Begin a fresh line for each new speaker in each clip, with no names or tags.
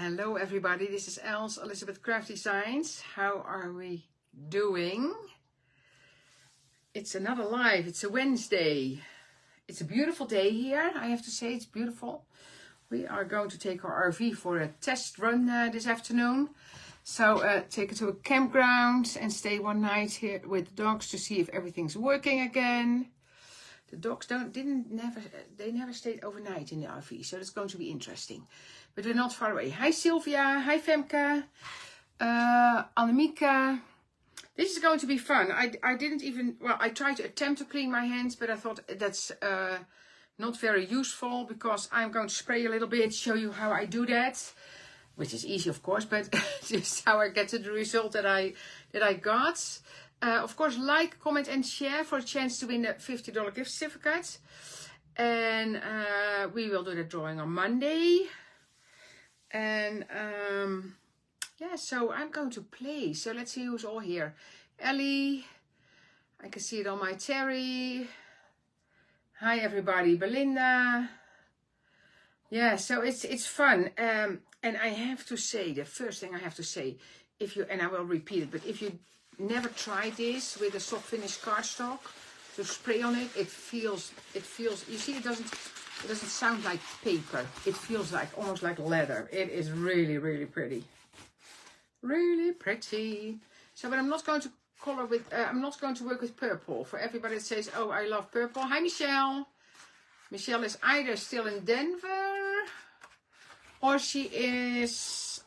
Hello everybody, this is Els, Elizabeth Craft Designs. How are we doing? It's another live, it's a Wednesday. It's a beautiful day here, I have to say, it's beautiful. We are going to take our RV for a test run this afternoon. So take it to a campground and stay one night here with the dogs to see if everything's working again. The dogs never stayed overnight in the RV, so it's going to be interesting. But we're not far away. Hi Sylvia, hi Femke, Annemieke. This is going to be fun. I didn't even, well, I tried to attempt to clean my hands, but I thought that's not very useful because I'm going to spray a little bit, show you how I do that. Which is easy, of course, but just how I get to the result that I got. Of course, like, comment, and share for a chance to win the $50 gift certificate. And we will do the drawing on Monday. And yeah, so I'm going to play. So let's see who's all here. Ellie, I can see it on my Terry. Hi everybody, Belinda. Yeah, so it's fun. And I have to say, the first thing I have to say, if you, and I will repeat it, but if you never tried this with a soft finish cardstock to spray on it, it feels, you see, it doesn't sound like paper. It feels like, almost like leather. It is really, really pretty. Really pretty. So, but I'm not going to color with, I'm not going to work with purple. For everybody that says, oh, I love purple. Hi, Michelle. Michelle is either still in Denver or she is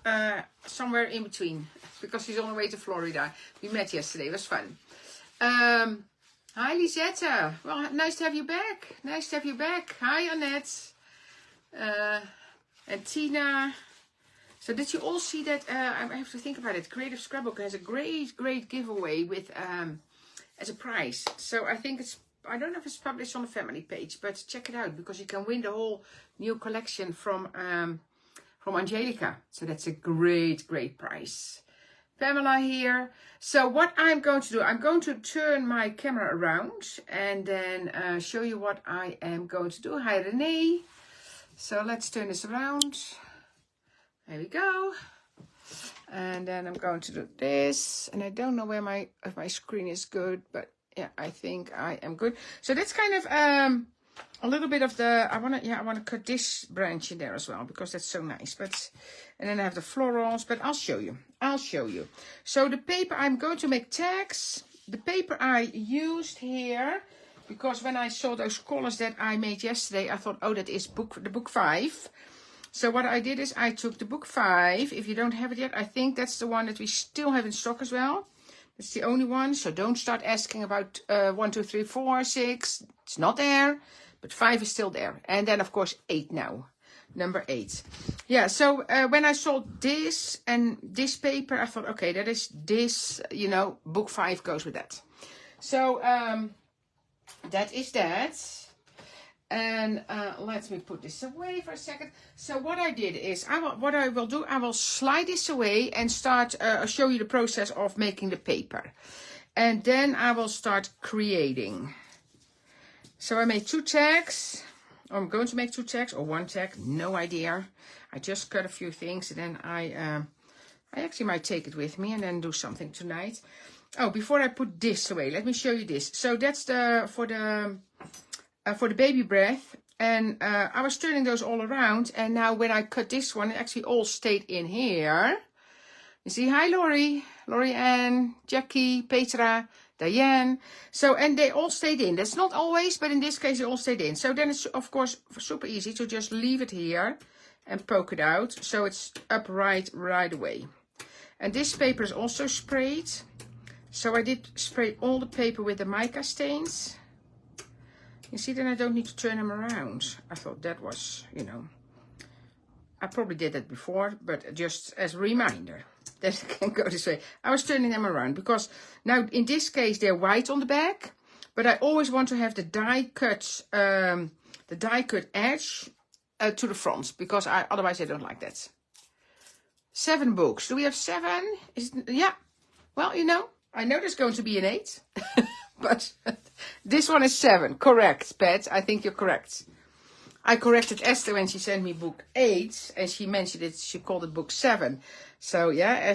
somewhere in between because she's on her way to Florida. We met yesterday. It was fun. Hi, Lisetta. Well, nice to have you back. Nice to have you back. Hi, Annette. And Tina. So did you all see that? I have to think about it. Creative Scrapbook has a great giveaway with as a prize. So I think it's, I don't know if it's published on the family page, but check it out because you can win the whole new collection from Angelica. So that's a great prize. Pamela here. So what I'm going to do, I'm going to turn my camera around and then show you what I am going to do. Hi Renee. So let's turn this around. There we go. And then I'm going to do this. And I don't know where if my screen is good, but yeah, I think I am good. So that's kind of a little bit of the, I want to cut this branch in there as well because that's so nice. But, and then I have the florals, but I'll show you. So the paper, I'm going to make tags. The paper I used here, because when I saw those colors that I made yesterday, I thought, oh, that is the book 5. So what I did is I took the book 5. If you don't have it yet, I think that's the one that we still have in stock as well. It's the only one, so don't start asking about 1, 2, 3, 4, 6. It's not there, but 5 is still there. And then, of course, 8 now. Number 8. Yeah, so when I saw this and this paper, I thought, okay, that is this, you know, book 5 goes with that. So that is that. And let me put this away for a second. So what I did is, I will slide this away and start, show you the process of making the paper. And then I will start creating. So I made 2 tags. Or I'm going to make 2 tags or 1 tag, no idea. I just cut a few things and then I actually might take it with me and then do something tonight. Oh, before I put this away, let me show you this. So that's for the baby breath, and I was turning those all around, and now when I cut this one, it actually all stayed in here. You see, hi Lori, Ann, Jackie, Petra, Diane. So, and they all stayed in. That's not always, but in this case, they all stayed in. So then it's, of course, super easy to just leave it here and poke it out. So it's upright right away. And this paper is also sprayed. So I did spray all the paper with the mica stains. You see, then I don't need to turn them around. I thought that was, you know, I probably did that before, but just as a reminder that it can go this way. I was turning them around because now in this case they're white on the back, but I always want to have the die cut edge to the front because otherwise I don't like that. 7 books. Do we have 7? Yeah. Well, you know, I know there's going to be an 8. But this one is 7. Correct, Pat. I think you're correct. I corrected Esther when she sent me book 8, and she mentioned it. She called it book 7. So yeah,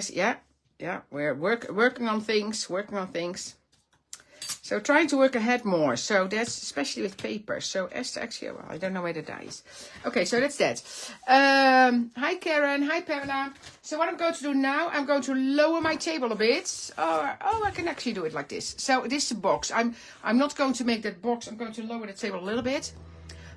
we're working on things. So trying to work ahead more. So that's especially with paper. So Esther, actually, well, I don't know where the die is. Okay, so that's that. Hi Karen, hi Pamela. So what I'm going to do now, I'm going to lower my table a bit. Oh, I can actually do it like this. So this is a box. I'm not going to make that box. I'm going to lower the table a little bit.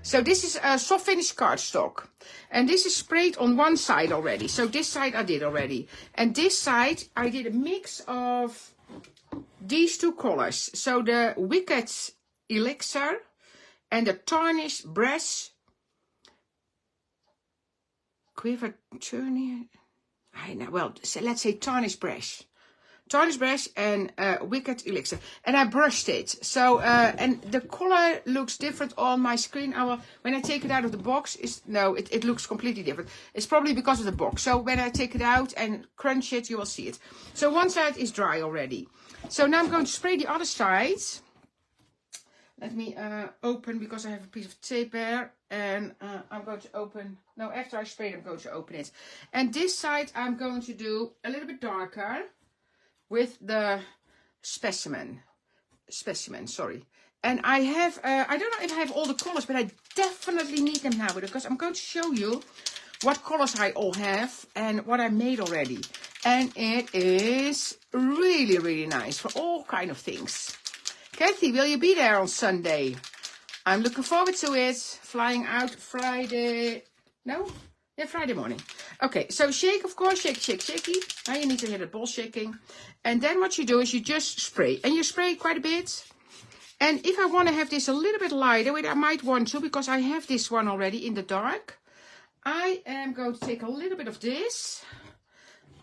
So this is a soft finish cardstock. And this is sprayed on one side already. So this side I did already. And this side I did a mix of these two colors. So the Wicked Elixir and the Tarnished Brass Quiver Turnier. I know, well, so let's say Tarnished Brass. Tarnished Brass and Wicked Elixir. And I brushed it. So, and the color looks different on my screen. When I take it out of the box, it looks completely different. It's probably because of the box. So when I take it out and crunch it, you will see it. So one side is dry already. So now I'm going to spray the other side. Let me open, because I have a piece of tape there. And I'm going to open. No, after I sprayed, I'm going to open it. And this side I'm going to do a little bit darker with the specimen, sorry. And I have, I don't know if I have all the colors, but I definitely need them now, because I'm going to show you what colors I all have and what I made already. And it is really, really nice for all kind of things. Kathy, will you be there on Sunday? I'm looking forward to it. Flying out Friday. No? Yeah, Friday morning. Okay, so shake, of course. Shake, shake, shaky. Now you need to hear the ball shaking. And then what you do is you just spray. And you spray quite a bit. And if I want to have this a little bit lighter, which I might want to, because I have this one already in the dark, I am going to take a little bit of this,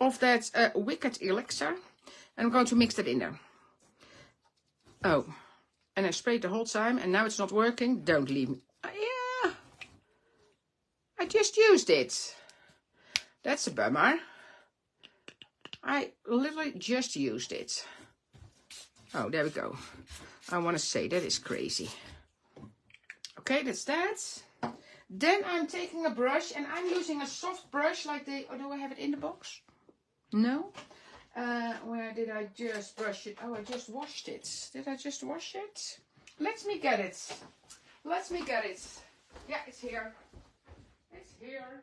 of that Wicked Elixir, and I'm going to mix that in there. Oh, and I sprayed the whole time, and now it's not working. Don't leave me. Yeah, I just used it. That's a bummer. I literally just used it. Oh, there we go. I want to say that is crazy. Okay, that's that. Then I'm taking a brush, and I'm using a soft brush like the... Oh, do I have it in the box? No. Where did I just brush it? Oh, I just washed it. Did I just wash it? Let me get it. Let me get it. Yeah, it's here. It's here.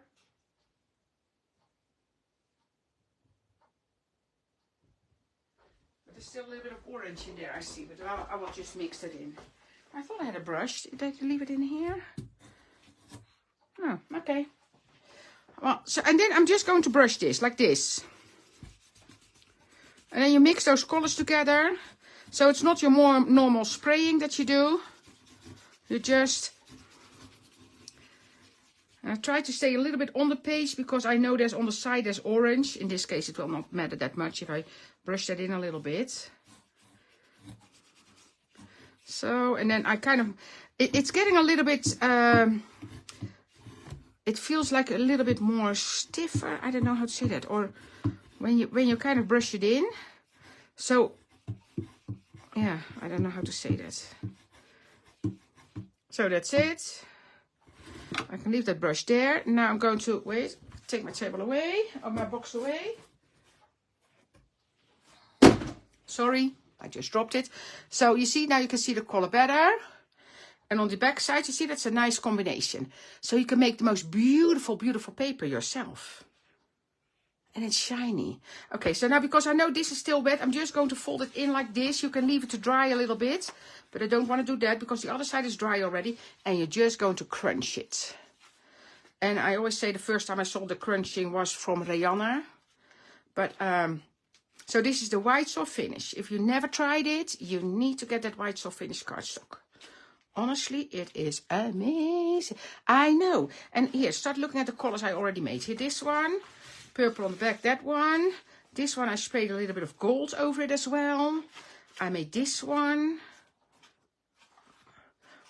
But there's still a little bit of orange in there, I see. But I will just mix it in. I thought I had a brush. Did I leave it in here? Oh, okay. Well, so, and then I'm just going to brush this like this. And then you mix those colors together. So it's not your more normal spraying that you do. You just... I try to stay a little bit on the page, because I know there's on the side there's orange. In this case it will not matter that much if I brush that in a little bit. So, and then I kind of... It's getting a little bit... it feels like a little bit more stiffer. I don't know how to say that. Or when you kind of brush it in. So, yeah, I don't know how to say that. So that's it. I can leave that brush there. Now I'm going to, wait, take my table away, or my box away. Sorry, I just dropped it. So you see, now you can see the color better. And on the back side, you see, that's a nice combination. So you can make the most beautiful, beautiful paper yourself. And it's shiny. Okay, so now because I know this is still wet, I'm just going to fold it in like this. You can leave it to dry a little bit. But I don't want to do that because the other side is dry already. And you're just going to crunch it. And I always say the first time I saw the crunching was from Rihanna. But, so this is the white soft finish. If you never tried it, you need to get that white soft finish cardstock. Honestly, it is amazing. I know. And here, start looking at the colors I already made. Here, this one. Purple on the back, that one. This one I sprayed a little bit of gold over it as well. I made this one.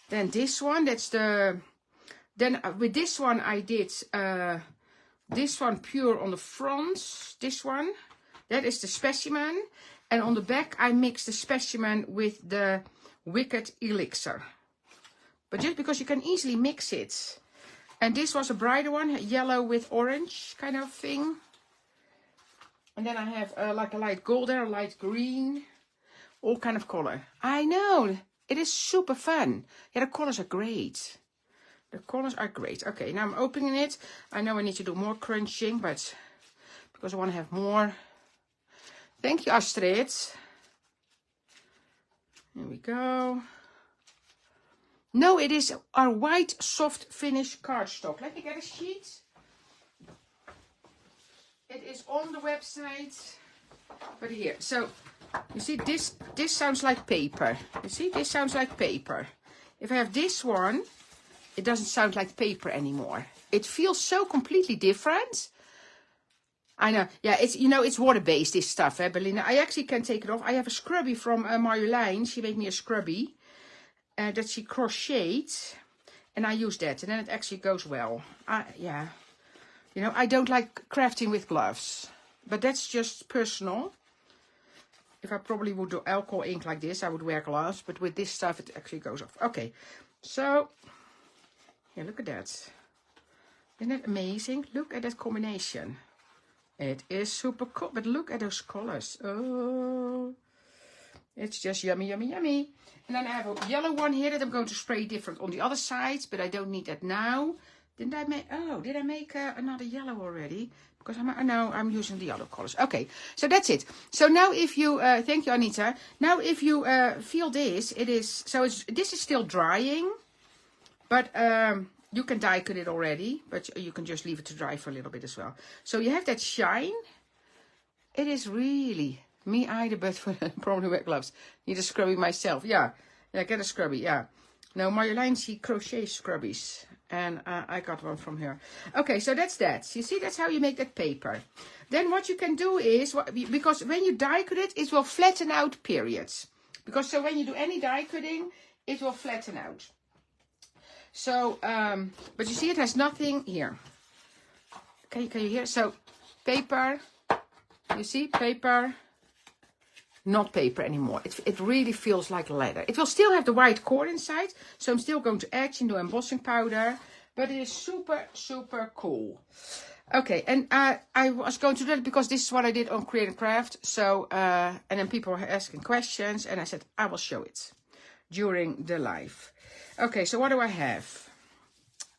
Then this one, that's the... Then with this one I did this one pure on the front. This one. That is the specimen. And on the back I mixed the specimen with the Wicked Elixir. But just because you can easily mix it. And this was a brighter one, yellow with orange kind of thing. And then I have like a light gold there, a light green, all kind of color. I know, it is super fun. Yeah, the colors are great. The colors are great. Okay, now I'm opening it. I know I need to do more crunching, but because I want to have more. Thank you, Astrid. Here we go. No, it is our white soft finish cardstock. Let me get a sheet. It is on the website. But here, so you see this sounds like paper. You see, this sounds like paper. If I have this one, it doesn't sound like paper anymore. It feels so completely different. I know. Yeah, it's, you know, it's water-based, this stuff, Belinda. I actually can take it off. I have a scrubby from Marjolein. She made me a scrubby that she crocheted. And I use that. And then it actually goes well. Yeah. You know, I don't like crafting with gloves. But that's just personal. If I probably would do alcohol ink like this, I would wear gloves. But with this stuff, it actually goes off. Okay. So, yeah, look at that. Isn't that amazing? Look at that combination. It is super cool, but look at those colors. Oh, it's just yummy, yummy, yummy. And then I have a yellow one here that I'm going to spray different on the other side, but I don't need that now. Did I make another yellow already? Because I'm using the other colors. Okay, so that's it. So now if you, thank you, Anita. Now if you feel this, it is, so this is still drying, but you can die cut it already, but you can just leave it to dry for a little bit as well. So you have that shine. It is really me either, but for probably wear gloves. Need a scrubby myself. Yeah, get a scrubby. Yeah. No, Marjolein, she crochets scrubbies, and I got one from her. Okay, so that's that. You see, that's how you make that paper. Then what you can do is, because when you die cut it will flatten out periods. Because so when you do any die cutting, it will flatten out. So, but you see it has nothing here. Can you hear? So, paper, you see, paper, not paper anymore. It really feels like leather. It will still have the white core inside, so I'm still going to etch and do embossing powder, but it is super, super cool. Okay, and I was going to do that because this is what I did on Create and Craft, so, and then people were asking questions, and I said, I will show it during the live. Okay, so what do I have?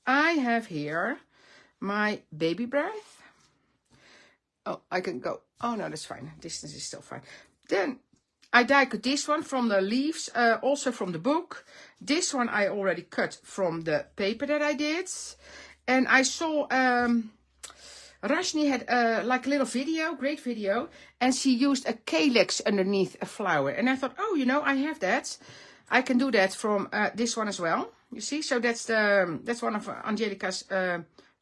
I have here my baby breath. Oh, I can go. Oh, no, that's fine. Distance is still fine. Then I die cut this one from the leaves, also from the book. This one I already cut from the paper that I did. And I saw Rashni had like a little video, great video. And she used a calyx underneath a flower. And I thought, oh, you know, I have that. I can do that from this one as well. You see, so that's one of Angelica's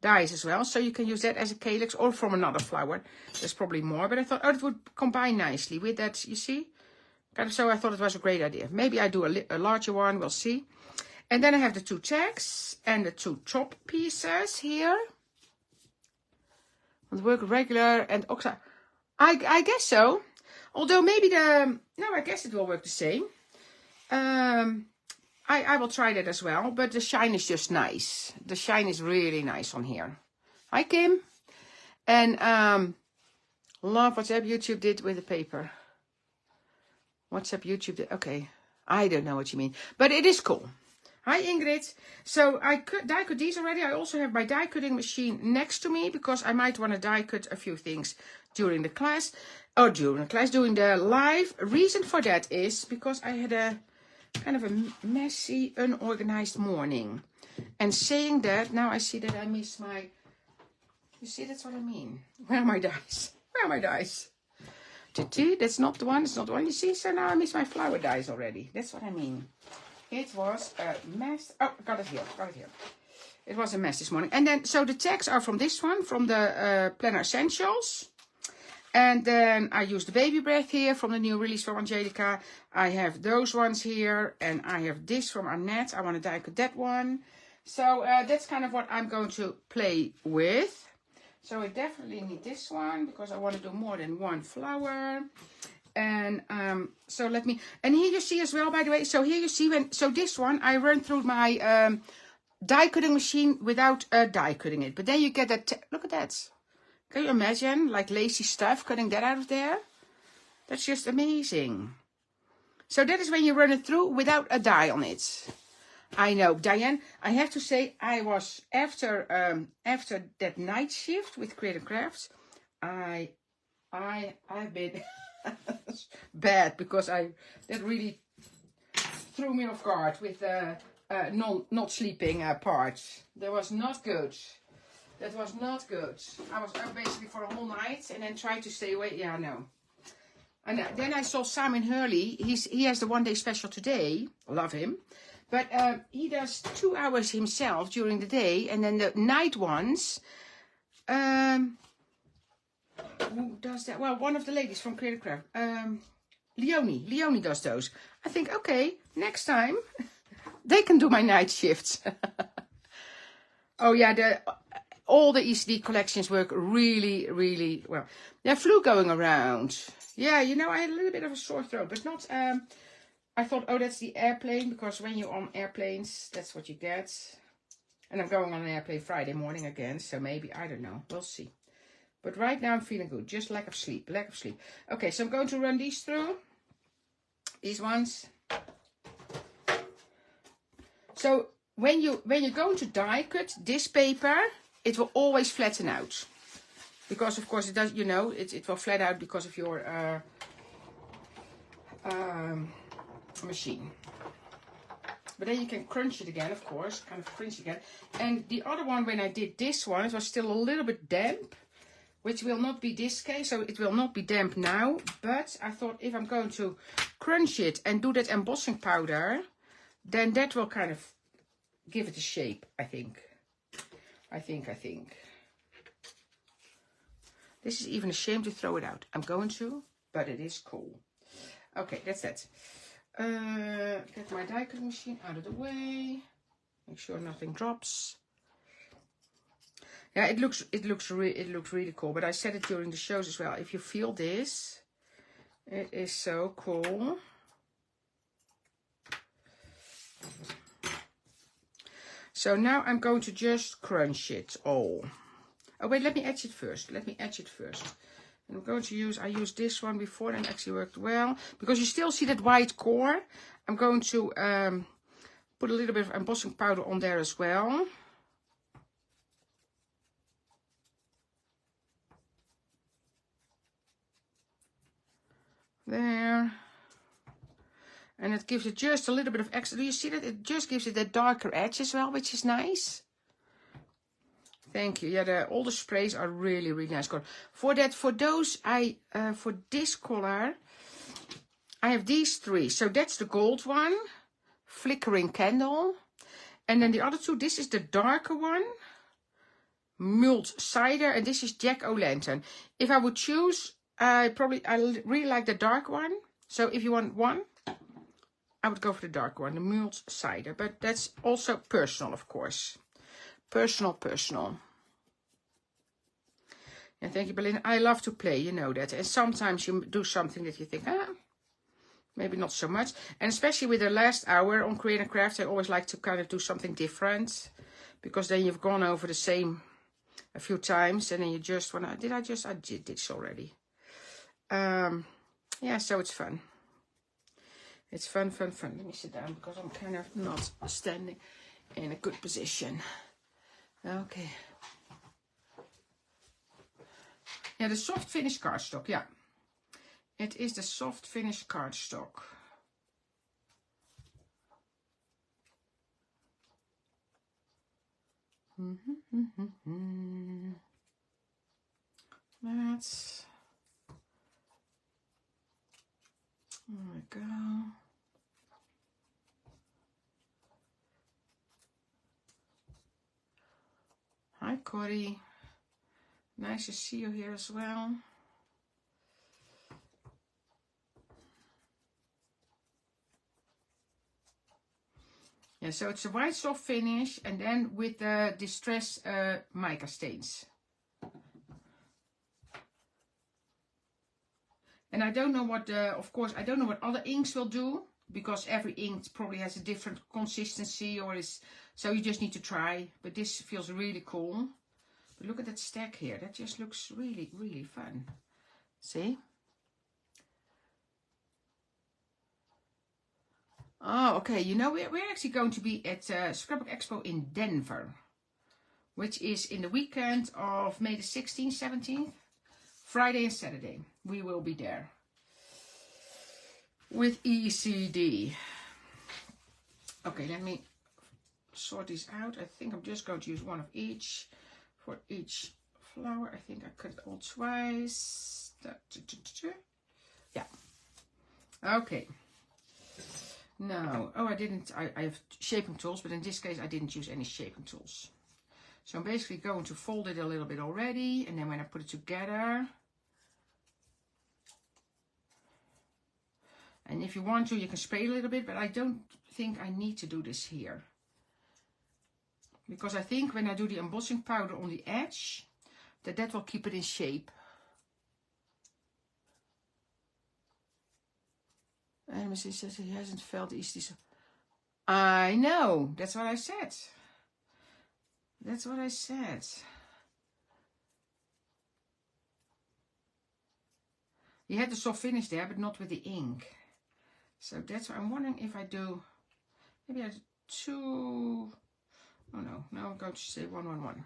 dies as well. So you can use that as a calyx or from another flower. There's probably more, but I thought, oh, it would combine nicely with that. You see, kind of. So I thought it was a great idea. Maybe I do a larger one. We'll see. And then I have the 2 tags and the 2 chop pieces here. And work regular and oxide. I guess so. Although maybe no, I guess it will work the same. I will try that as well, but the shine is just nice. The shine is really nice on here. Hi, Kim. And love WhatsApp YouTube did with the paper. WhatsApp YouTube did, okay. I don't know what you mean, but it is cool. Hi, Ingrid. So I die cut these already. I also have my die cutting machine next to me because I might want to die cut a few things during the class. Or during the live. Reason for that is because I had a kind of a messy, unorganized morning. And saying that, now I see that I miss my... You see, that's what I mean. Where are my dice? Where are my dice? That's not the one. It's not the one. You see, so now I miss my flower dice already. That's what I mean. It was a mess. Oh, got it here. It was a mess this morning. And then, so the tags are from this one, from the Planner Essentials. And then I use the baby breath here from the new release from Angelica. I have those ones here. And I have this from Annette. I want to die cut that one. So that's kind of what I'm going to play with. So I definitely need this one because I want to do more than one flower. And so let me, and here you see as well, by the way, so here you see so this one, I run through my die cutting machine without die cutting it. But then you get that, look at that. Can you imagine, like lacy stuff, cutting that out of there? That's just amazing. So that is when you run it through without a die on it. I know, Diane, I have to say, I was, after that night shift with Creative Crafts, I've been bad, because that really threw me off guard with not sleeping part. That was not good. That was not good. I was up basically for a whole night and then tried to stay awake. Yeah, no. And then I saw Simon Hurley. He has the one day special today. Love him. But he does 2 hours himself during the day. And then the night ones. Who does that? Well, one of the ladies from Creative Craft. Leonie does those. I think, okay, next time they can do my night shifts. Oh yeah, all the ECD collections work really, really well. There flu going around. Yeah, you know, I had a little bit of a sore throat, but not, I thought, oh, that's the airplane, because when you're on airplanes, that's what you get. And I'm going on an airplane Friday morning again, so maybe, I don't know, we'll see. But right now I'm feeling good, just lack of sleep. Okay, so I'm going to run these through. These ones. So when you're going to die cut this paper, it will always flatten out. Because of course it does, you know, it will flat out because of your machine. But then you can crunch it again, of course, kind of crunch again. And the other one, when I did this one, it was still a little bit damp, which will not be this case, so it will not be damp now. But I thought, if I'm going to crunch it and do that embossing powder, then that will kind of give it a shape, I think. I think. This is even a shame to throw it out. I'm going to, but it is cool. Okay, that's that. Get my die cutting machine out of the way. Make sure nothing drops. Yeah, it looks really cool. But I said it during the shows as well. If you feel this, it is so cool. So now I'm going to just crunch it all. Oh wait, let me etch it first. And I'm going to use, I used this one before and it actually worked well. Because you still see that white core. I'm going to put a little bit of embossing powder on there as well. There. And it gives it just a little bit of extra. Do you see that? It just gives it that darker edge as well, which is nice. Thank you. Yeah, all the sprays are really, really nice color. For those, for this color, I have these three. So that's the gold one, flickering candle. And then the other two, this is the darker one, mulled cider, and this is jack-o'-lantern. If I would choose, I really like the dark one. So if you want one, I would go for the dark one, the mulled cider. But that's also personal, of course. Personal. And thank you, Berlin. I love to play, you know that. And sometimes you do something that you think, maybe not so much. And especially with the last hour on Create and Craft, I always like to kind of do something different. Because then you've gone over the same a few times. And then you just want to, I did this already. Yeah, so it's fun. It's fun. Let me sit down because I'm kind of not standing in a good position. Okay. Yeah, the soft finish cardstock, yeah. It is the soft finish cardstock. That's... There we go. Hi, Corey. Nice to see you here as well. Yeah, so it's a white soft finish and then with the distress mica stains. And I don't know what, of course, I don't know what other inks will do. because every ink probably has a different consistency or is, so you just need to try. But this feels really cool. But look at that stack here. That just looks really, really fun. See? Oh, okay. You know, we're actually going to be at Scrapbook Expo in Denver, which is in the weekend of May the 16th, 17th, Friday and Saturday. We will be there with ECD. Okay, let me sort these out. I think I'm just going to use one of each for each flower. I think I cut it all twice. Yeah. Okay. Now, oh, I have shaping tools, but in this case I didn't use any shaping tools. So I'm basically going to fold it a little bit already, and then when I put it together, and if you want to, you can spray a little bit, but I don't think I need to do this here. Because I think when I do the embossing powder on the edge, that will keep it in shape. And Mrs. says he hasn't felt easy. I know. That's what I said. That's what I said. He had the soft finish there, but not with the ink. So that's why I'm wondering if I do, maybe I do 2. Oh no, now I'm going to say 1, 1, 1.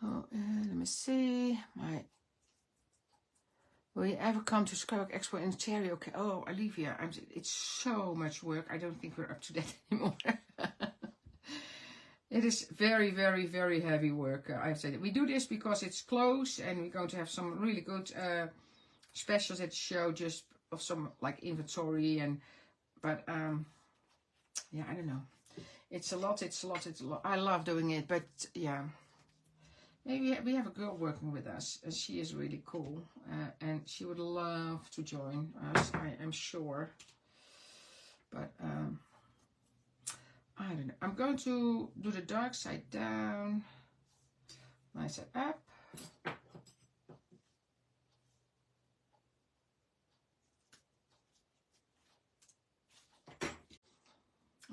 Oh, let me see. Will you ever come to Scrapbook Expo in Ontario? Okay. Oh, Olivia, it's so much work. I don't think we're up to that anymore. It is very, very, very heavy work. I have to say. We do this because it's close, and we're going to have some really good specials at the show, just of some like inventory but yeah, I don't know. It's a lot. It's a lot. It's a lot. I love doing it, but yeah. Maybe we have a girl working with us, and she is really cool, and she would love to join us, I am sure. But I don't know. I'm going to do the dark side down, light side up.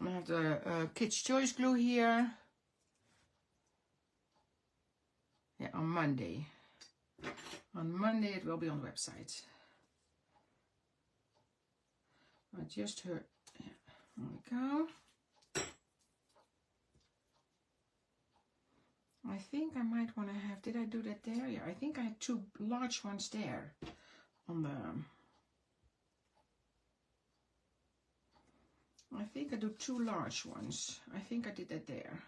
I have the Kids Choice glue here. Yeah, on Monday. On Monday it will be on the website. I just heard. Yeah, there we go. I think I might want to have. Did I do that there? Yeah, I think I had 2 large ones there on the. I think I do 2 large ones. I think I did that there.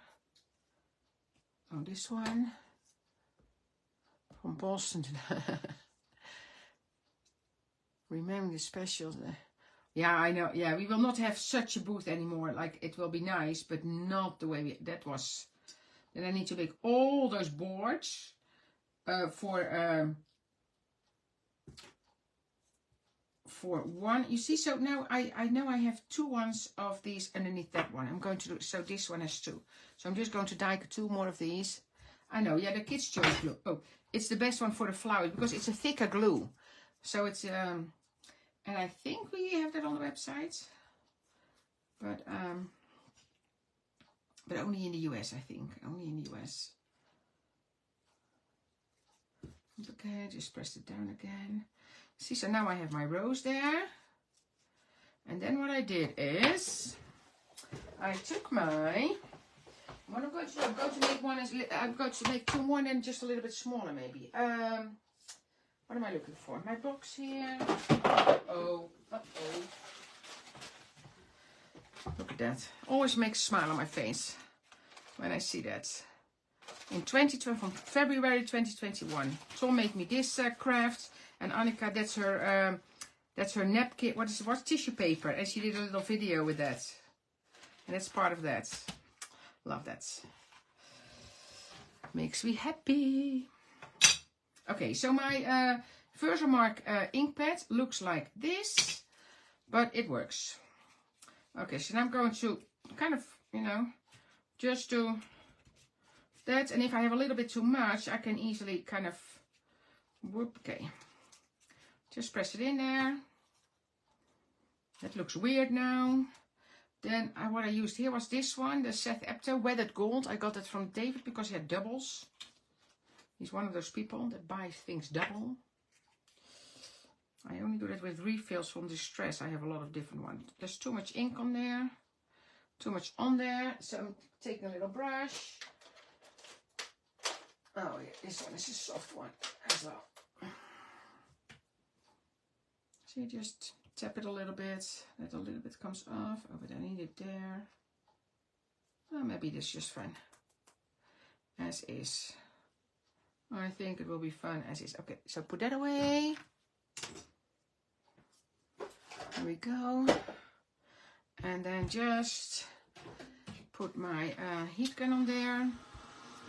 Oh, this one from Boston. Remember the specials. Yeah, I know. Yeah, we will not have such a booth anymore. Like, it will be nice, but not the way that was. Then I need to make all those boards for one. You see, so now I know I have 2 ones of these underneath that one. I'm going to do, so this one has 2. So I'm just going to dye 2 more of these. I know, yeah, the Kids Choice glue. Oh, it's the best one for the flowers because it's a thicker glue. So it's, and I think we have that on the website. But only in the US, I think. Only in the US. Okay, just press it down again. See, so now I have my rose there. And then what I did is, I took my, what I'm going to do, I'm going to make 2 more and just a little bit smaller maybe. What am I looking for? My box here. Uh-oh. Look at that. Always makes a smile on my face when I see that. In 2020, from February 2021, Tom made me this craft, and Annika, that's her napkin. What's tissue paper? And she did a little video with that, and that's part of that. Love that. Makes me happy. Okay, so my Versamark ink pad looks like this, but it works. Okay, so now I'm going to kind of, you know, just do that. And if I have a little bit too much, I can easily kind of, whoop, okay. Just press it in there. That looks weird now. Then what I used here was this one, the Seth Epto Weathered Gold. I got it from David because he had doubles. He's one of those people that buys things double. I only do that with refills from Distress. I have a lot of different ones. There's too much ink on there. Too much on there. So I'm taking a little brush. Oh yeah, this one is a soft one as well. So you just tap it a little bit. That a little bit comes off. Oh, but I need it there. Oh, maybe this is just fun. As is. I think it will be fun as is. Okay, so put that away. There we go. And then just put my heat gun on there.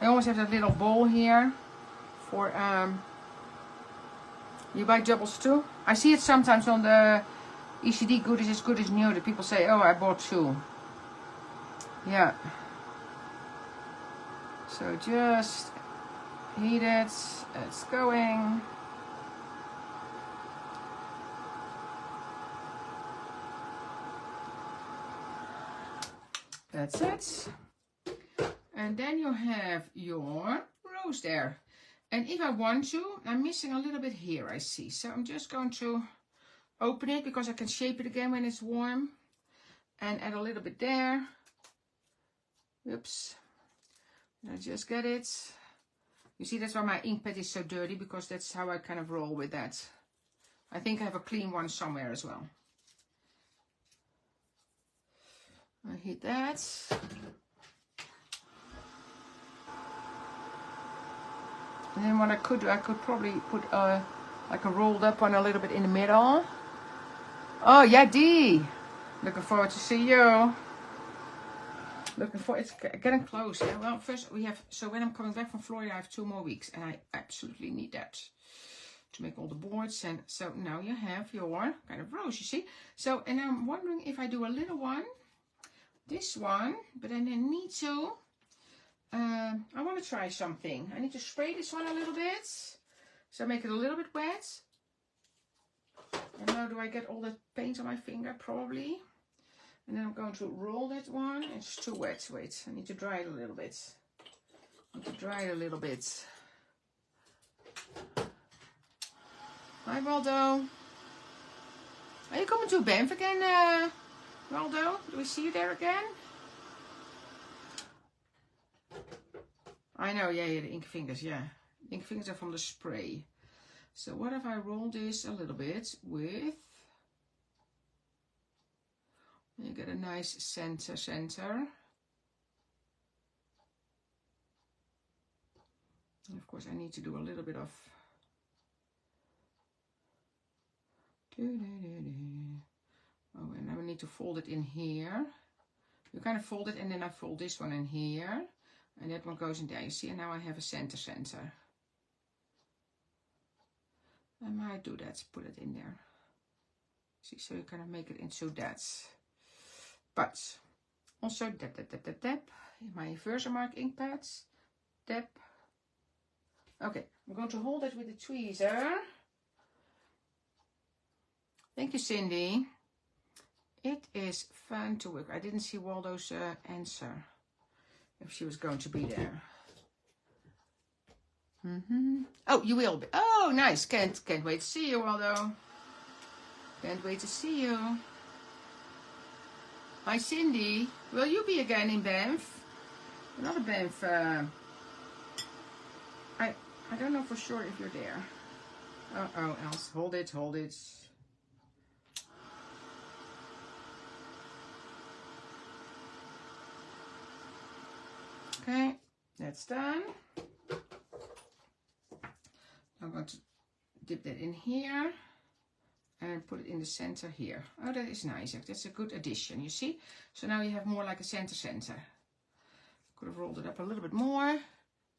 I always have that little bowl here for you buy doubles too? I see it sometimes on the ECD good as new that people say, oh, I bought 2. Yeah. So just heat it. It's going. That's it. And then you have your rose there. And if I want to, I'm missing a little bit here, I see. So I'm just going to open it because I can shape it again when it's warm. And add a little bit there. Oops. And I just get it. You see, that's why my ink pad is so dirty, because that's how I kind of roll with that. I think I have a clean one somewhere as well. I hit that. And then what I could do, I could probably put like a rolled up one a little bit in the middle. Oh yeah, Dee. Looking forward to see you. Looking for, it's getting close. Yeah? Well, first we have, so when I'm coming back from Florida, I have 2 more weeks, and I absolutely need that to make all the boards. And so now you have your kind of rose, you see. So, and I'm wondering if I do a little one, this one, but then I need to, I want to try something. I need to spray this one a little bit, so make it a little bit wet. And now do I get all the paint on my finger? Probably. And then I'm going to roll that one. It's too wet. Wait, I need to dry it a little bit. I need to dry it a little bit. Hi, Waldo. Are you coming to Banff again, Waldo? Do we see you there again? I know, yeah, the ink fingers, yeah. The ink fingers are from the spray. So what if I roll this a little bit with... You get a nice center. And of course I need to do a little bit of... Oh, and now I need to fold it in here. You kind of fold it and then I fold this one in here. And that one goes in there, you see, and now I have a center. I might do that, put it in there. See, so you kind of make it into that. But also dab. My Versamark ink pads. Dab. Okay, I'm going to hold it with the tweezer. Thank you, Cindy. It is fun to work. I didn't see Waldo's answer. If she was going to be there. Oh, you will be. Oh, nice. Can't wait to see you, Waldo. Can't wait to see you. Hi, Cindy. Will you be again in Banff? Another Banff. I don't know for sure if you're there. Oh, else. Hold it. Okay, that's done. I'm going to dip that in here and put it in the center here. Oh, that is nice. That's a good addition, you see? So now you have more like a center. Could have rolled it up a little bit more.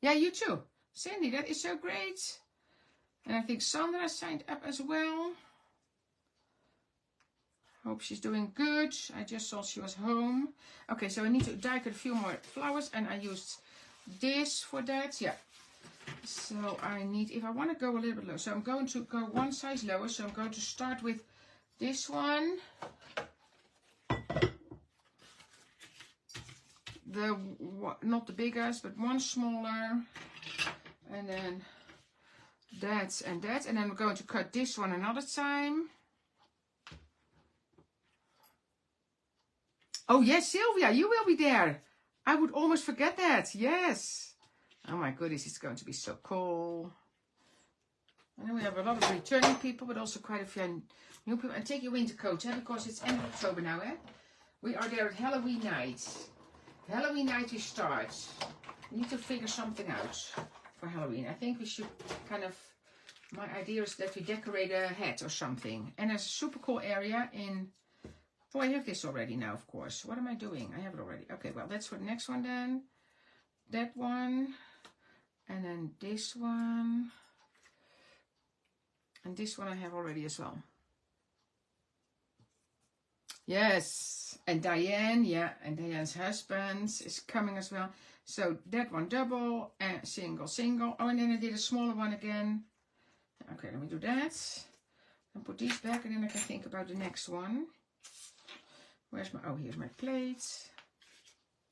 Yeah, you too. Cindy, that is so great. And I think Sandra signed up as well. Hope she's doing good. I just saw she was home. Okay, so I need to die cut a few more flowers, and I used this for that. Yeah. So I need, if I want to go a little bit low, so I'm going to go one size lower. So I'm going to start with this one. not the biggest, but one smaller, and then that and that, and then we're going to cut this one another time. Oh yes, Sylvia, you will be there. I would almost forget that. Yes. Oh my goodness, it's going to be so cool. And then we have a lot of returning people, but also quite a few new people. And take your winter coat, because it's end of October now, We are there at Halloween night. Halloween night we start. We need to figure something out for Halloween. I think we should kind of, my idea is that we decorate a hat or something. And there's a super cool area in, oh, I have this already now, of course. What am I doing? I have it already. Okay, well, that's for the next one then. That one. And then this one. And this one I have already as well. Yes. And Diane, yeah. And Diane's husband is coming as well. So that one double and single, single. Oh, and then I did a smaller one again. Okay, let me do that. And put these back, and then I can think about the next one. Where's my, oh, here's my plate.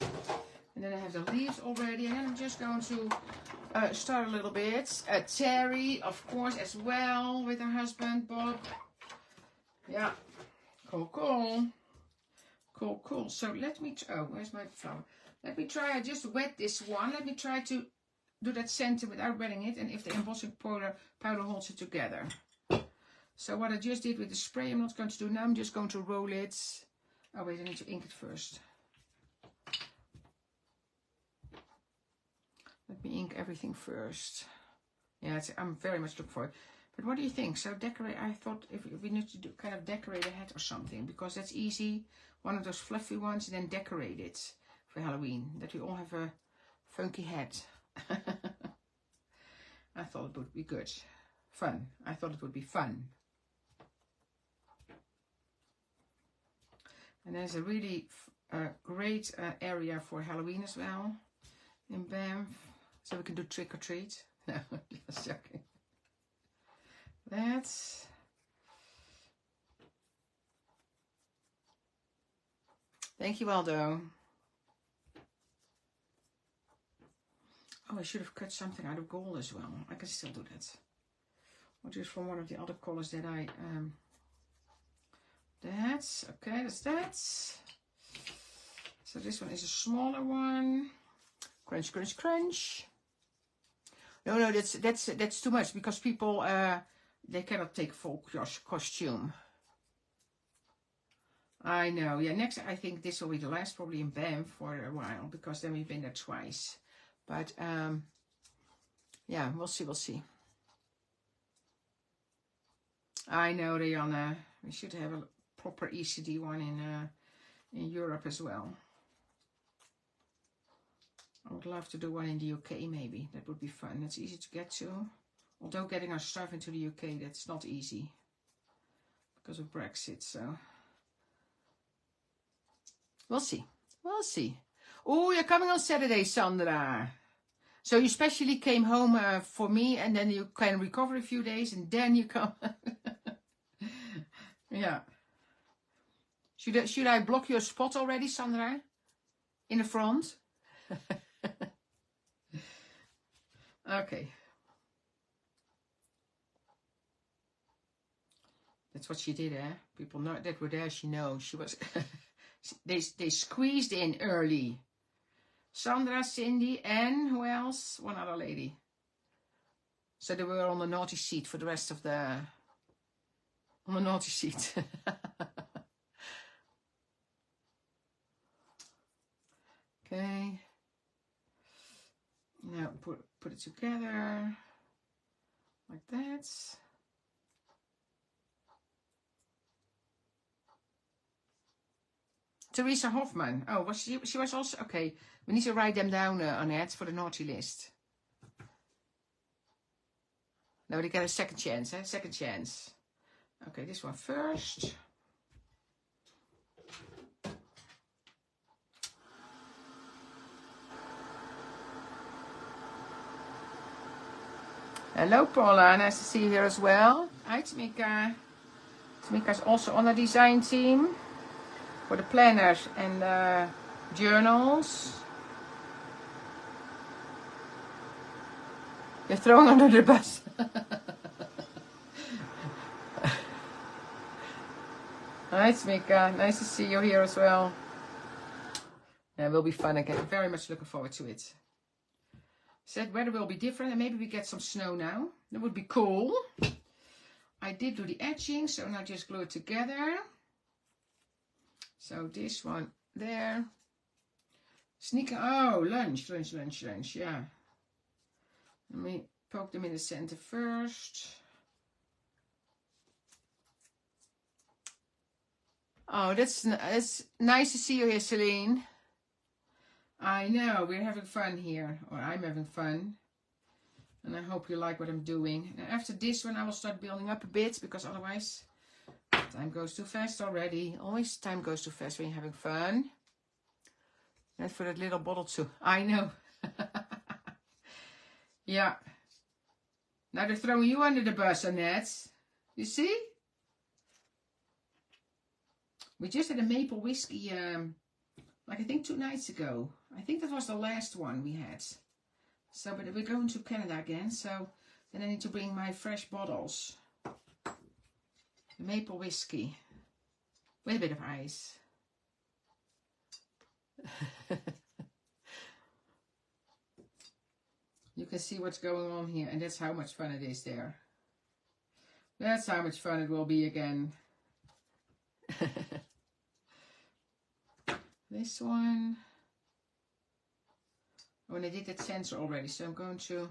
And then I have the leaves already. And then I'm just going to start a little bit. Terry, of course, as well, with her husband, Bob. Yeah. Cool, cool. Cool, cool. So let me, oh, where's my flower? Let me try, I just wet this one. Let me try to do that center without wetting it. And if the embossing powder holds it together. So what I just did with the spray, I'm not going to do now. I'm just going to roll it. Oh wait, I need to ink it first. Let me ink everything first. Yeah, I'm very much looking forward. But what do you think? So decorate, I thought if we need to do kind of decorate a hat or something, because that's easy. One of those fluffy ones, and then decorate it for Halloween. That we all have a funky hat. I thought it would be good. Fun. I thought it would be fun. And there's a really great area for Halloween as well in Banff. So we can do trick or treat. No, just joking. That's. Thank you, Aldo. Oh, I should have cut something out of gold as well. I can still do that. Or just from one of the other colors that I... That's okay, that's that. So this one is a smaller one. Crunch, crunch, crunch. No, that's too much, because people they cannot take full costume. I know. Yeah, next I think this will be the last, probably in Banff for a while, because then we've been there twice. But yeah, we'll see, we'll see. I know, Rihanna. We should have a proper ECD one in Europe as well. I would love to do one in the UK maybe. That would be fun. That's easy to get to. Although getting our stuff into the UK, that's not easy because of Brexit. So we'll see. We'll see. Oh, you're coming on Saturday, Sandra. So you specially came home for me, and then you can recover a few days, and then you come. Yeah. Should I block your spot already, Sandra? In the front? Okay. That's what she did, eh? People know that were there, she knows. She was... they squeezed in early. Sandra, Cindy, and who else? One other lady. So they were on the naughty seat for the rest of the... On the naughty seat. Okay. Now put it together. Like that. Teresa Hoffman. Oh, was she was also... Okay, we need to write them down, Annette, for the naughty list. Now they get a second chance, eh? Second chance. Okay, this one first. Hello, Paula. Nice to see you here as well. Hi, Tamika. Tamika's also on the design team for the planners and journals. You're throwing under the bus. Nice, Mika. Nice to see you here as well. Yeah, it will be fun again. Very much looking forward to it. Said weather will be different and maybe we get some snow now. That would be cool. I did do the etching, so now just glue it together. So this one there. Sneaker. Oh, lunch. Yeah. Let me poke them in the center first. Oh, that's nice to see you here, Celine. I know, we're having fun here. Or I'm having fun. And I hope you like what I'm doing. And after this one, I will start building up a bit, because otherwise time goes too fast already. Always time goes too fast when you're having fun. And for that little bottle too. I know. Yeah. Now they're throwing you under the bus, Annette. You see? We just had a maple whiskey, like I think 2 nights ago. I think that was the last one we had. So, but we're going to Canada again, so then I need to bring my fresh bottles. The maple whiskey with a bit of ice. You can see what's going on here, and that's how much fun it is there. That's how much fun it will be again. This one. Oh, and I did that sensor already, so I'm going to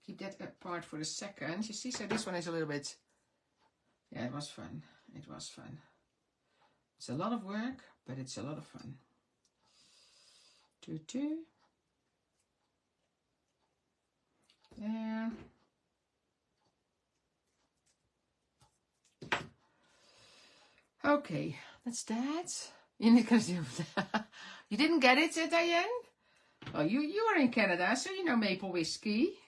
keep that apart for a second. You see, so this one is a little bit, yeah, it was fun. It was fun. It's a lot of work, but it's a lot of fun. There. Okay, that's that. You didn't get it, Diane? Oh, you are in Canada, so you know maple whiskey.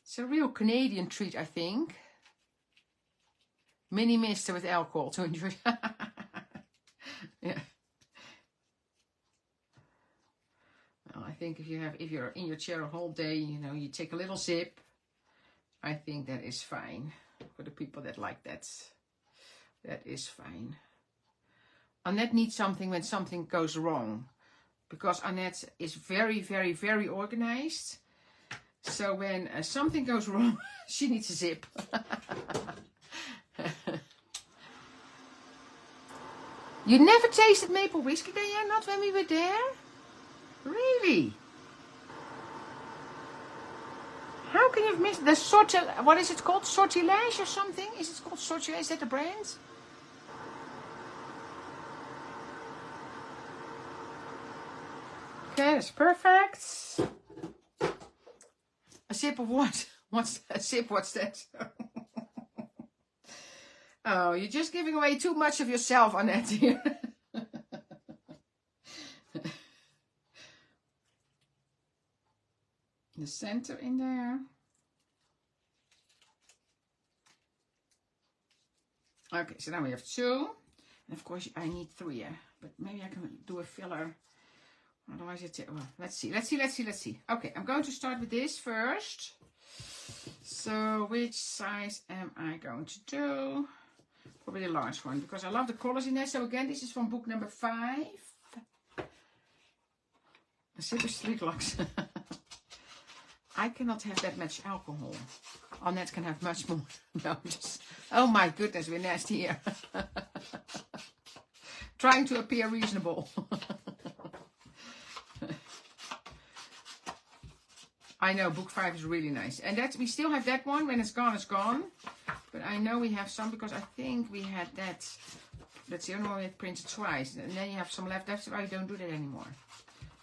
It's a real Canadian treat, I think. Mini mister with alcohol to enjoy. Yeah. Well, I think if you're in your chair a whole day, you know, you take a little sip. I think that is fine for the people that like that. That is fine. Annette needs something when something goes wrong, because Annette is very, very, very organized. So when something goes wrong, she needs a zip. You never tasted maple whiskey, Diane? Not when we were there? Really? How can you have missed the sortilege? What is it called? Sortilege or something? Is it called sortilege? Is that the brand? Okay, that's perfect. A sip of what? What's a sip? What's that? Oh, you're just giving away too much of yourself, Annette here. The center in there. Okay, so now we have 2. And of course I need 3, but maybe I can do a filler. Otherwise it's, well, let's see. Okay, I'm going to start with this first. So which size am I going to do? Probably the large one, because I love the colors in there. So again, this is from book number 5. A sip of Street Locks. I cannot have that much alcohol. Annette can have much more. No, just, oh my goodness, we're nasty here. Trying to appear reasonable. I know, book 5 is really nice. And that we still have that one. When it's gone, it's gone. But I know we have some, because I think we had that. That's the only one we had printed twice. And then you have some left. That's why I don't do that anymore.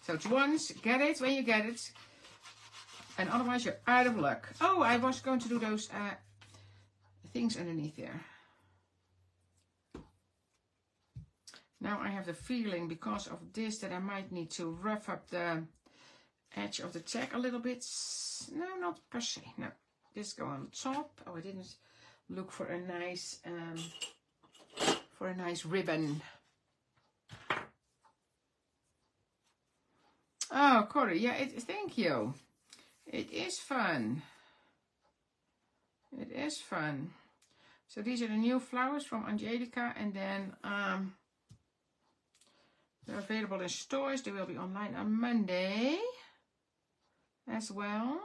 So it's once, get it when you get it. And otherwise you're out of luck. Oh, I was going to do those things underneath there. Now I have the feeling, because of this, that I might need to rough up the edge of the tag a little bit. No, not per se. No, just go on top. Oh, I didn't look for a nice ribbon. Oh, Corey, yeah, thank you. It is fun. It is fun. So these are the new flowers from Angelica, and then they're available in stores. They will be online on Monday as well.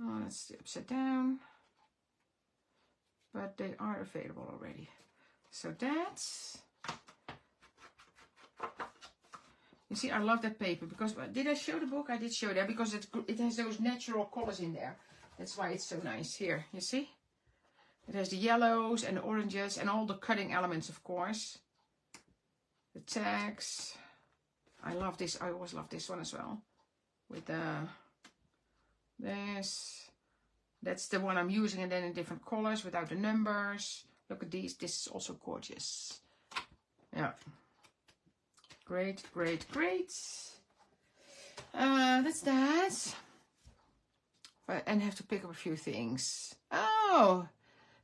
Oh, that's upside down. But they are available already. So that's... You see, I love that paper because... Did I show the book? I did show that because it has those natural colors in there. That's why it's so nice. Here, you see? It has the yellows and the oranges and all the cutting elements, of course. The tags. I love this. I always love this one as well. With this. That's the one I'm using, and then in different colors without the numbers. Look at these. This is also gorgeous. Yeah. Great, great, great. That's that. And have to pick up a few things. Oh!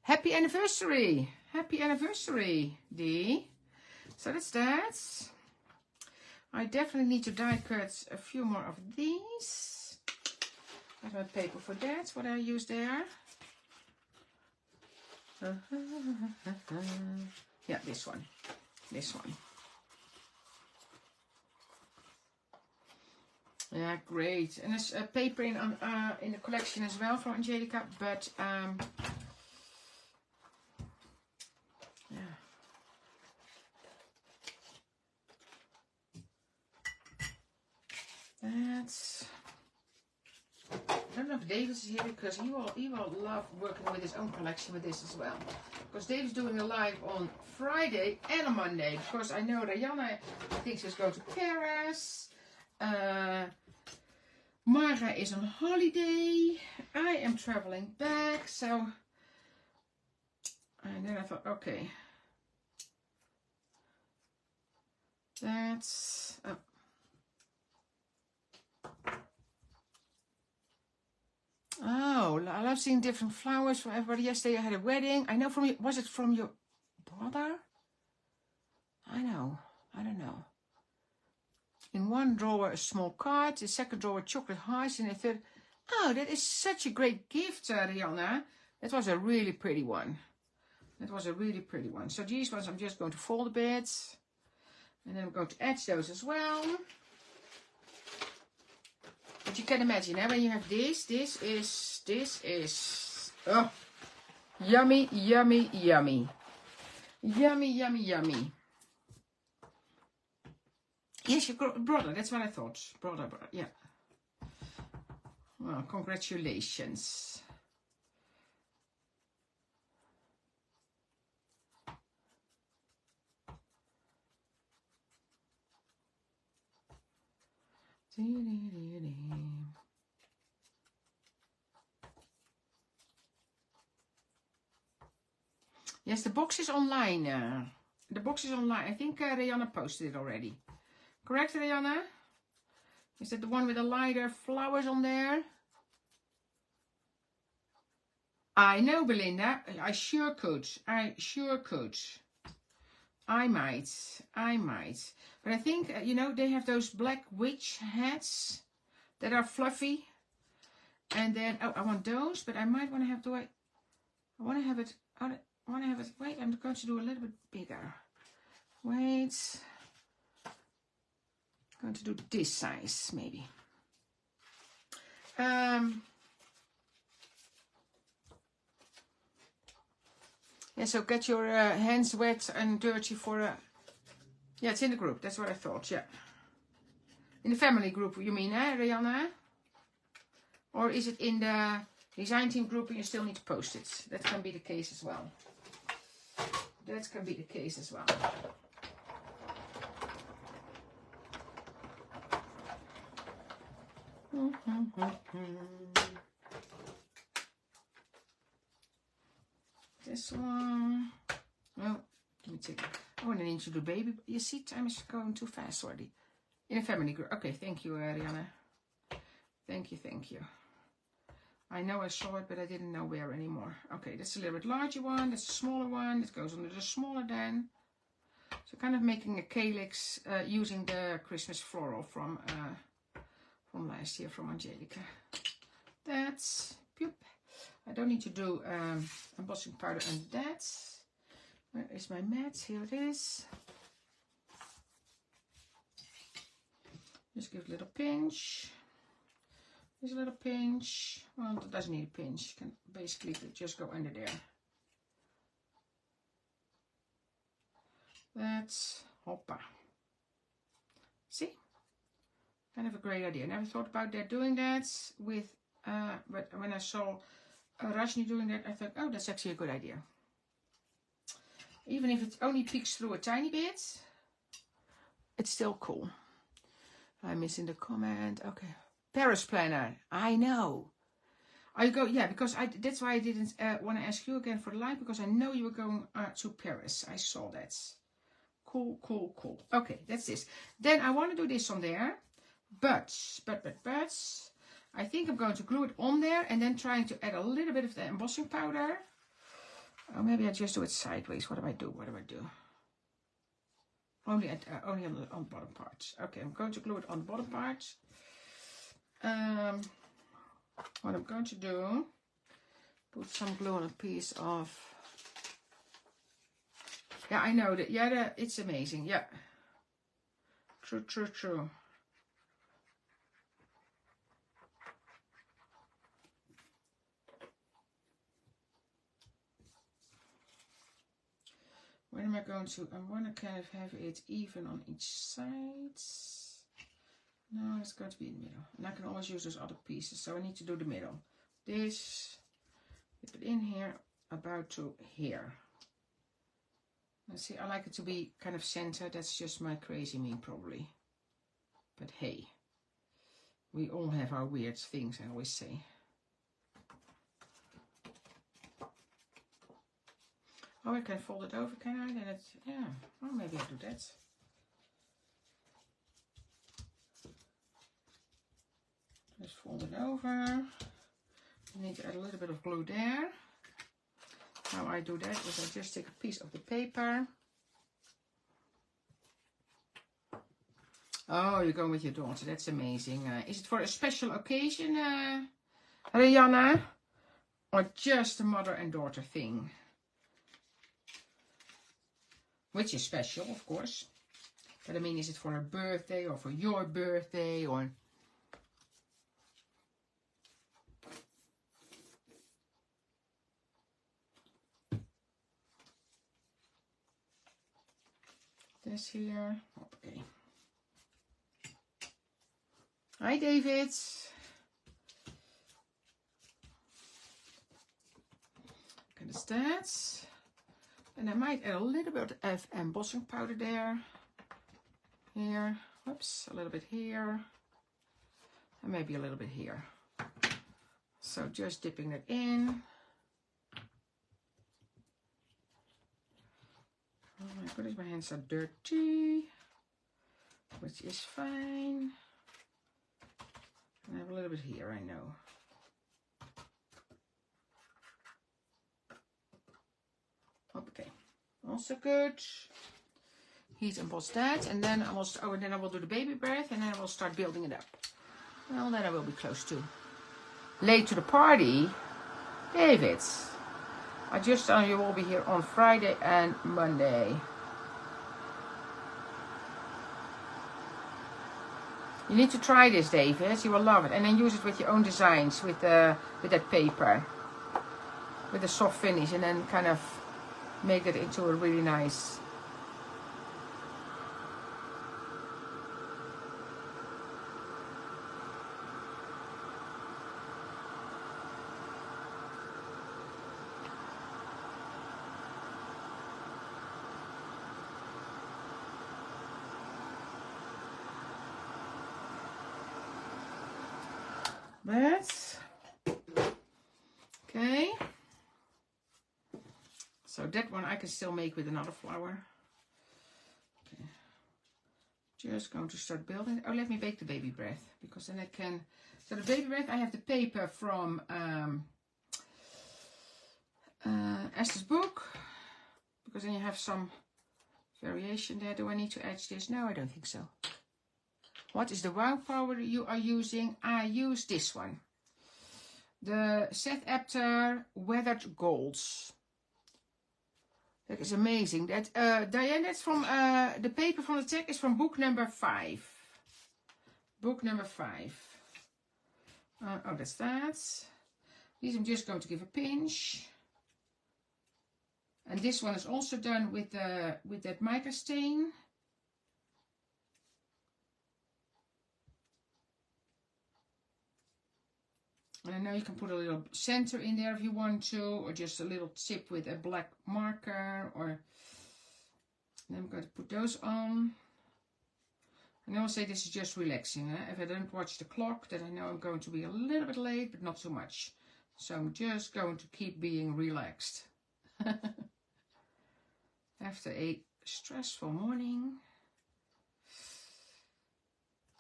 Happy anniversary! Happy anniversary, Dee. So that's that. I definitely need to die cut a few more of these. I have my paper for that, what I use there. Yeah, this one. This one. Yeah, great. And there's a paper in the collection as well from Angelica, but yeah. That's... I don't know if David's here because he will love working with his own collection with this as well. Because David's doing a live on Friday and on Monday. Because I know Rihanna thinks she's going to Paris. Mara is on holiday. I am traveling back. So, and then I thought, okay. That's... Oh. Oh, I love seeing different flowers from everybody. Yesterday I had a wedding. I know from you. Was it from your brother? I know. I don't know. In one drawer, a small card. The second drawer, chocolate hearts. And the third... Oh, that is such a great gift, Rihanna. That was a really pretty one. That was a really pretty one. So these ones I'm just going to fold a bit. And then I'm going to etch those as well. But you can imagine, when you have this is, oh, yummy, yummy, yummy. Yummy, yummy, yummy. Yes, your brother, that's what I thought. Brother, yeah. Well, congratulations. Yes, the box is online. The box is online. I think Rihanna posted it already. Correct, Rihanna? Is that the one with the lighter flowers on there? I know, Belinda. I sure could. I sure could. I might. But I think, you know, they have those black witch hats that are fluffy. And then, oh, I want those, but I might want to have, I want to have it, wait, I'm going to do a little bit bigger. Wait. I'm going to do this size, maybe. Yeah, so get your hands wet and dirty for yeah, it's in the group. That's what I thought, yeah. In the family group, you mean, Rihanna? Or is it in the design team group and you still need to post it? That can be the case as well. That can be the case as well. This one. Oh, let me take it. Oh, and I need to do baby. You see, time is going too fast already. In a family group. Okay, thank you, Rihanna. Thank you, thank you. I know I saw it, but I didn't know where anymore. Okay, that's a little bit larger one. That's a smaller one. That goes under the smaller then. So kind of making a calyx using the Christmas floral from organized here from Angelica. That's, pew. I don't need to do embossing powder and that. Where is my mat? Here it is. Just give it a little pinch. Just a little pinch. Well, it doesn't need a pinch. You can basically just go under there. That's hoppa. See? Kind of a great idea. I never thought about that, doing that with, but when I saw Rajni doing that, I thought, oh, that's actually a good idea. Even if it only peeks through a tiny bit, it's still cool. I'm missing the comment. Okay. Paris planner. I know. Are you go? Yeah, because that's why I didn't want to ask you again for the live, because I know you were going to Paris. I saw that. Cool, cool, cool. Okay, that's this. Then I want to do this on there. But, I think I'm going to glue it on there and then trying to add a little bit of the embossing powder. Or maybe I just do it sideways. What do I do? Only on the bottom part. Okay, I'm going to glue it on the bottom part. What I'm going to do, put some glue on a piece of, yeah, I know that, yeah, it's amazing, yeah. True. When am I going to, I want to kind of have it even on each side. No, it's going to be in the middle. And I can always use those other pieces, so I need to do the middle. This, dip it in here, about to here. Let's see, I like it to be kind of centered. That's just my crazy me, probably. But hey, we all have our weird things, I always say. Oh, I can fold it over, can I? Then it's, yeah, well, maybe I'll do that. Just fold it over. I need to add a little bit of glue there. How I do that is I just take a piece of the paper. Oh, you're going with your daughter. That's amazing. Is it for a special occasion, Rihanna? Or just a mother and daughter thing? Which is special, of course. But I mean, is it for her birthday or for your birthday or... This here. Okay. Hi, David. Okay, that's that. And I might add a little bit of embossing powder there. Here. Whoops. A little bit here. And maybe a little bit here. So just dipping that in. Oh my goodness, my hands are dirty. Which is fine. And I have a little bit here, I know. Okay, also good. Heat emboss that, and then I will. Oh, and then I will do the baby breath, and then I will start building it up. Well, then I will be close to. Late to the party, David. I just tell you will be here on Friday and Monday. You need to try this, David. You will love it, and then use it with your own designs with that paper, with a soft finish, and then kind of make it into a really nice. That's okay. So that one I can still make with another flower. Okay. Just going to start building. Oh, let me bake the baby breath, because then I can. So the baby breath, I have the paper from Esther's book, because then you have some variation there. Do I need to edge this? No, I don't think so. What is the wow powder you are using? I use this one. The Seth Apter Weathered Golds. That is amazing. That Diane, that's from the paper from the tag is from book number 5. Book number 5. Oh, that's that. These I'm just going to give a pinch. And this one is also done with that mica stain. And I know you can put a little center in there if you want to, or just a little tip with a black marker, or then I'm going to put those on. And I will say this is just relaxing. If I don't watch the clock, then I know I'm going to be a little bit late, but not so much. So I'm just going to keep being relaxed. After a stressful morning.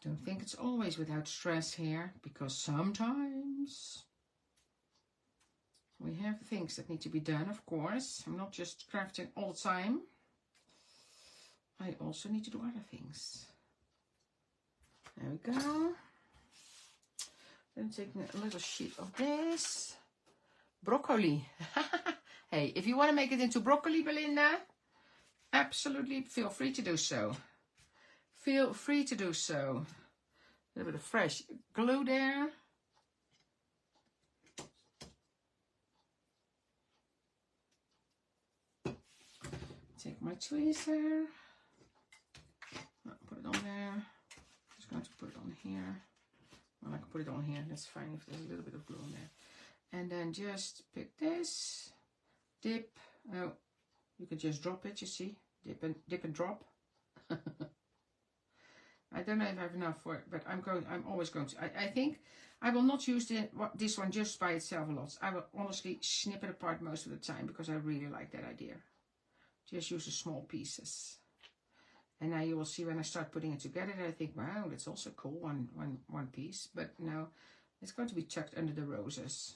Don't think it's always without stress here, because sometimes we have things that need to be done, of course. I'm not just crafting all the time. I also need to do other things. There we go. Then taking a little sheet of this. Broccoli. Hey, if you want to make it into broccoli, Belinda, absolutely feel free to do so. Feel free to do so. A little bit of fresh glue there. Take my tweezer. Put it on there. Just going to put it on here. Well, I can put it on here. That's fine if there's a little bit of glue on there. And then just pick this. Dip. Oh, you can just drop it, you see. Dip and drop. I don't know if I have enough for it, but I'm always going to. I think I will not use this one just by itself a lot. I will honestly snip it apart most of the time because I really like that idea. Just use the small pieces. And now you will see when I start putting it together that I think, wow, that's also cool, one piece. But now it's going to be tucked under the roses.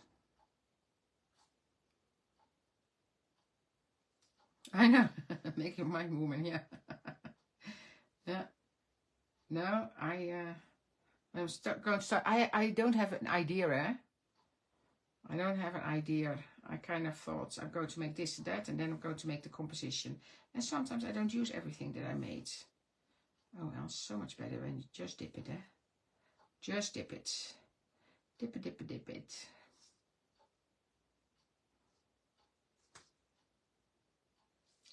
I know, make your mind woman, yeah. Yeah. No, I'm going to start. I don't have an idea, eh? I don't have an idea. I kind of thought I'm going to make this and that, and then I'm going to make the composition. And sometimes I don't use everything that I made. Oh well, so much better when you just dip it, eh? Just dip it. Dip it, dip it, dip it.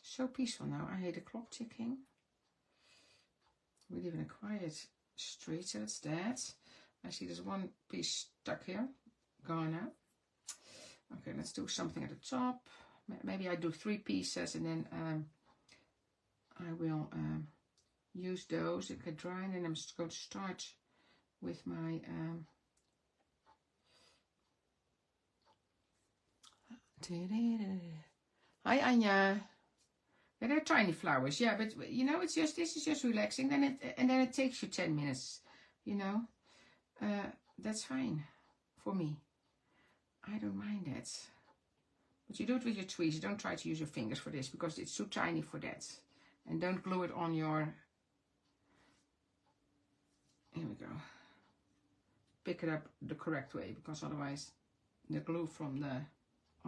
So peaceful now. I hear the clock ticking. We live in a quiet street, so that's that. I see there's one piece stuck here. Gone now. Okay, let's do something at the top. Maybe I do 3 pieces and then I will use those. It get dry, and then I'm just going to start with my Hi Anja. Yeah, they're tiny flowers, yeah, but you know, it's just, this is just relaxing. Then it takes you 10 minutes, you know. That's fine for me. I don't mind that. But you do it with your tweezers. Don't try to use your fingers for this because it's too tiny for that. And don't glue it on your. Here we go. Pick it up the correct way, because otherwise the glue from the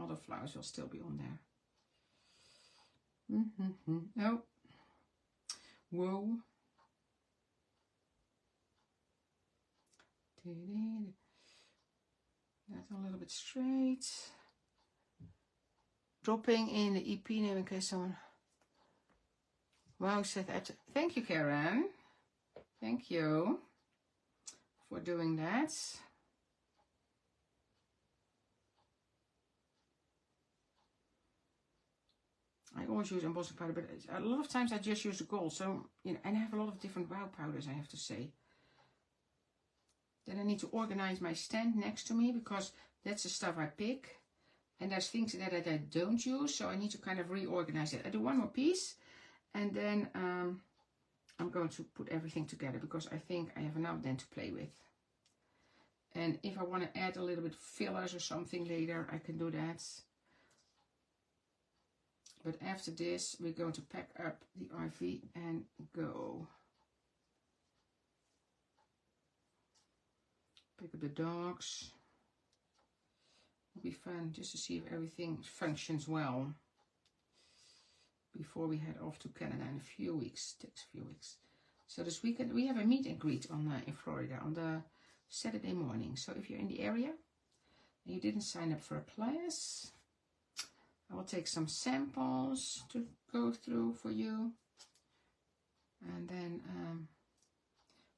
other flowers will still be on there. No. Whoa. That's a little bit straight. Dropping in the EP name in case someone. Wow, said that. Thank you, Karen. Thank you for doing that. I always use embossing powder, but a lot of times I just use the gold. So, you know, and I have a lot of different wow powders, I have to say. Then I need to organize my stand next to me, because that's the stuff I pick. And there's things that I don't use, so I need to kind of reorganize it. I do one more piece, and then I'm going to put everything together, because I think I have enough then to play with. And if I want to add a little bit of fillers or something later, I can do that. But after this, we're going to pack up the RV and go. Pick up the dogs. It'll be fun just to see if everything functions well before we head off to Canada in a few weeks. Takes a few weeks. So this weekend we have a meet and greet on in Florida on the Saturday morning. So if you're in the area and you didn't sign up for a class, I will take some samples to go through for you. And then,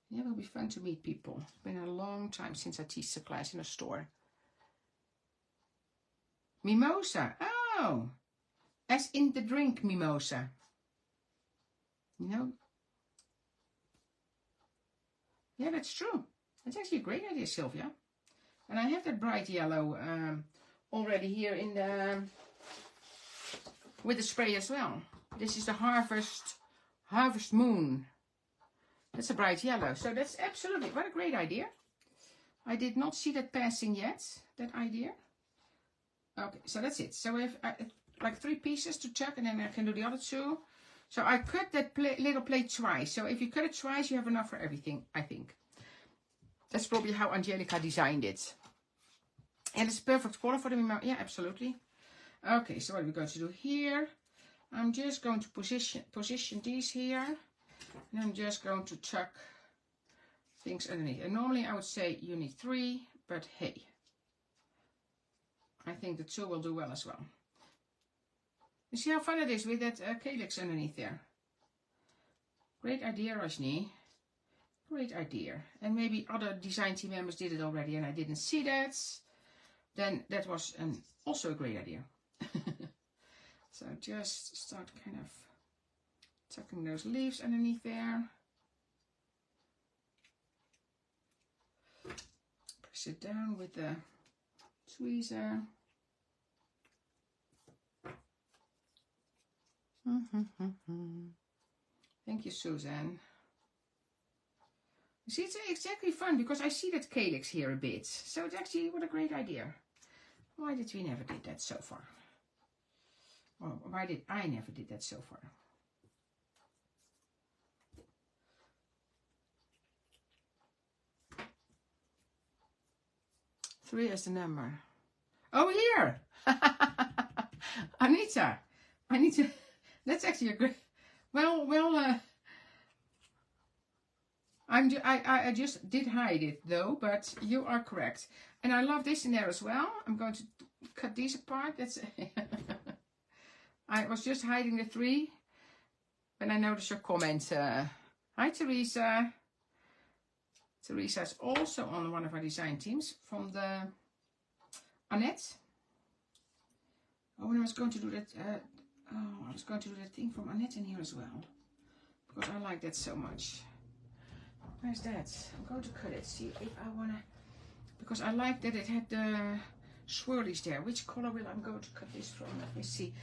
yeah, it will be fun to meet people. It's been a long time since I teach a class in a store. Mimosa. Oh, as in the drink mimosa. You know? Yeah, that's true. That's actually a great idea, Sylvia. And I have that bright yellow already here in the with the spray as well. This is the Harvest Moon. That's a bright yellow. So that's absolutely, what a great idea. I did not see that passing yet, that idea. Okay, so that's it. So we have like 3 pieces to chuck, and then I can do the other 2. So I cut that little plate twice. So if you cut it twice, you have enough for everything, I think. That's probably how Angelica designed it. And it's perfect color for the mimo. Yeah, absolutely. Okay, so what are we going to do here? I'm just going to position these here. And I'm just going to chuck things underneath. And normally I would say you need 3, but hey. I think the 2 will do well as well. You see how fun it is with that calyx underneath there? Great idea, Rajni. Great idea. And maybe other design team members did it already and I didn't see that. Then that was also a great idea. So just start kind of tucking those leaves underneath there. Press it down with the tweezer. Thank you, Suzanne. You see, it's exactly fun because I see that calyx here a bit. So it's actually, what a great idea. Why did we never did that so far? Or why did I never did that so far? Three as the number. Oh, here! Anita! That's actually a great... I just did hide it though, but you are correct. And I love this in there as well. I'm going to cut these apart. That's I was just hiding the 3 when I noticed your comment. Hi, Teresa. Teresa is also on one of our design teams from the Annette. Oh, and I was going to do that. I was going to do that thing from Annette in here as well, because I like that so much. Where's that? I'm going to cut it. See if I wanna, because I like that it had the swirlies there. Which color will I'm going to cut this from? Let me see.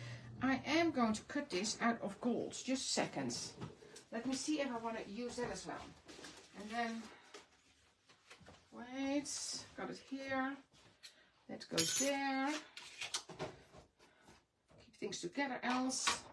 I am going to cut this out of gold. Just seconds. Let me see if I want to use that as well. And then, wait, got it here. That goes there. Keep things together else.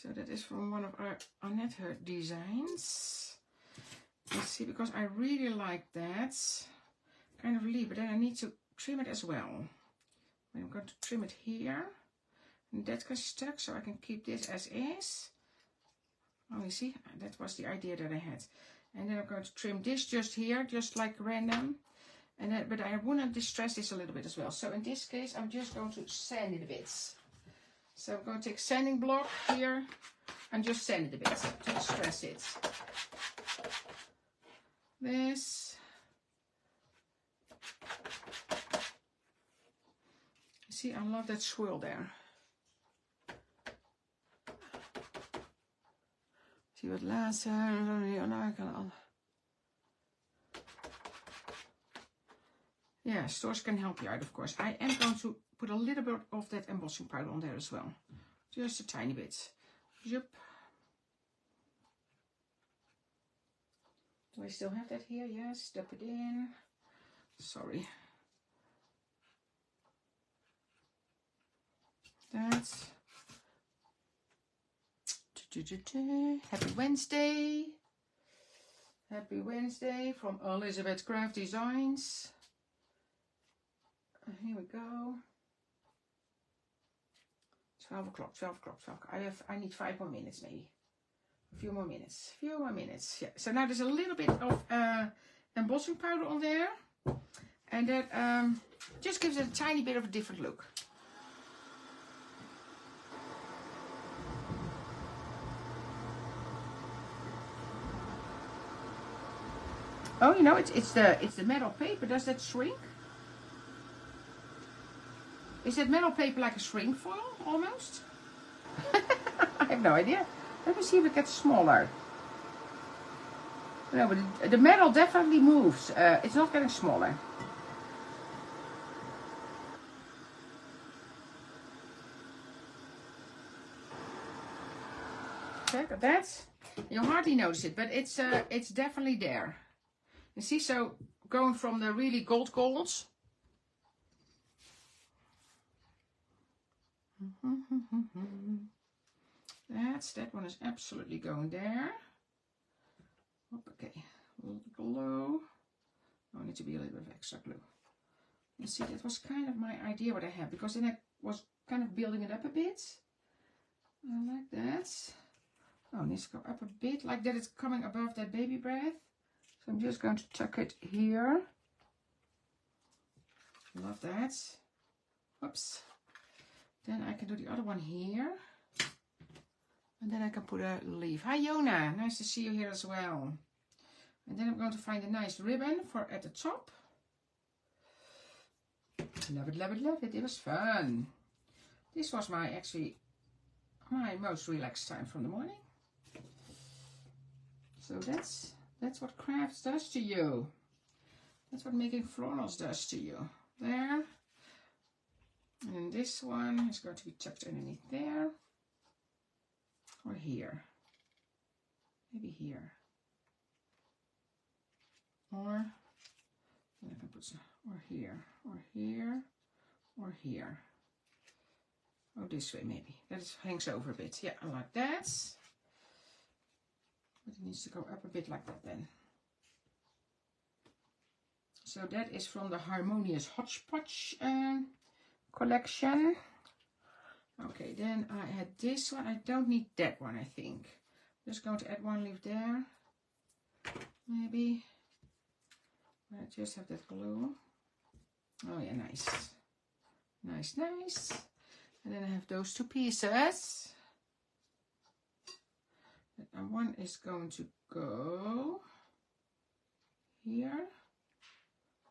So that is from one of our Annette designs. Let's see, because I really like that kind of leaf, but then I need to trim it as well. I'm going to trim it here, and that gets stuck, so I can keep this as is. Oh, you see, that was the idea that I had. And then I'm going to trim this just here, just like random. And then, but I want to distress this a little bit as well. So in this case, I'm just going to sand it a bit. So I'm going to take a sanding block here and just sand it a bit to distress it. This. See, I love that swirl there. See what later. Yeah, stores can help you out, of course. I am going to put a little bit of that embossing powder on there as well. Just a tiny bit. Yep. Do I still have that here? Yes, dip it in. Sorry. That's Happy Wednesday. Happy Wednesday from Elizabeth Craft Designs. Here we go. 12 o'clock, 12 o'clock, 12 o'clock. I need 5 more minutes maybe. A few more minutes. Yeah. So now there's a little bit of embossing powder on there. And that just gives it a tiny bit of a different look. Oh, you know, it's the metal paper. Does that shrink? Is that metal paper like a shrink foil almost? I have no idea. Let me see if it gets smaller. No, but the metal definitely moves. It's not getting smaller. Check that. You hardly notice it, but it's definitely there. You see, so going from the really golds. That one is absolutely going there. Okay, a little glue. Oh, I need to be a little bit of extra glue. You see, that was kind of my idea what I had, because then I was kind of building it up a bit. I like that. Oh, it needs to go up a bit, like that it's coming above that baby breath. So I'm just going to tuck it here. Love that. Whoops. Then I can do the other one here. And then I can put a leaf. Hi Yona, nice to see you here as well. And then I'm going to find a nice ribbon for at the top. Love it, love it, love it. It was fun. This was actually my most relaxed time from the morning. So that's what crafts does to you. That's what making florals does to you. There. And this one is going to be tucked underneath there. Or here. Maybe here. Or then I can put some, or here, or here, or here. Oh, this way maybe. That hangs over a bit. Yeah, I like that. But it needs to go up a bit like that then. So that is from the Harmonious Hodgepodge collection. Okay, then I had this one. I don't need that one, I think. Just going to add one leaf there. Maybe. I just have that glue. Oh yeah, nice. Nice, nice. And then I have those two pieces. And one is going to go here.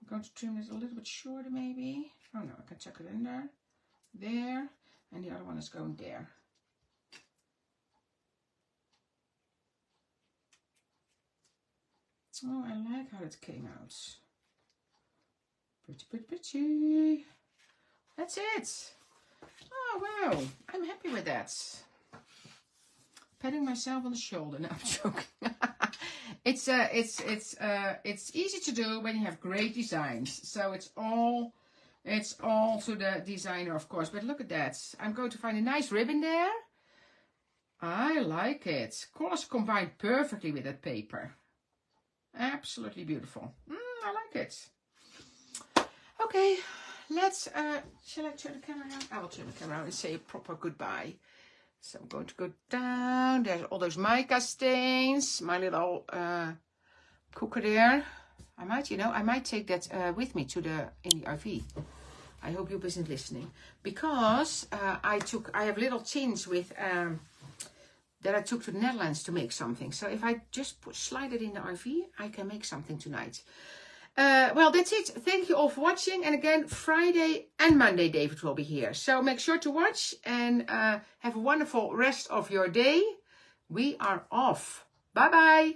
I'm going to trim it a little bit shorter maybe. Oh no, I can tuck it in there. And the other one is going there. Oh, I like how it came out. Pretty, pretty, pretty. That's it. Oh, wow. I'm happy with that. Patting myself on the shoulder. No, I'm joking. It's easy to do when you have great designs. So it's all to the designer, of course. But look at that. I'm going to find a nice ribbon there. I like it. Colors combine perfectly with that paper. Absolutely beautiful. I like it. Okay, let's, shall I turn the camera around? I will turn the camera around and say a proper goodbye. So I'm going to go down. There's all those mica stains. My little cooker there. I might take that with me in the RV. I hope you isn't listening. Because I have little tins with that I took to the Netherlands to make something. So if I just slide it in the RV, I can make something tonight. Well, that's it. Thank you all for watching. And again, Friday and Monday, David will be here. So make sure to watch and have a wonderful rest of your day. We are off. Bye-bye.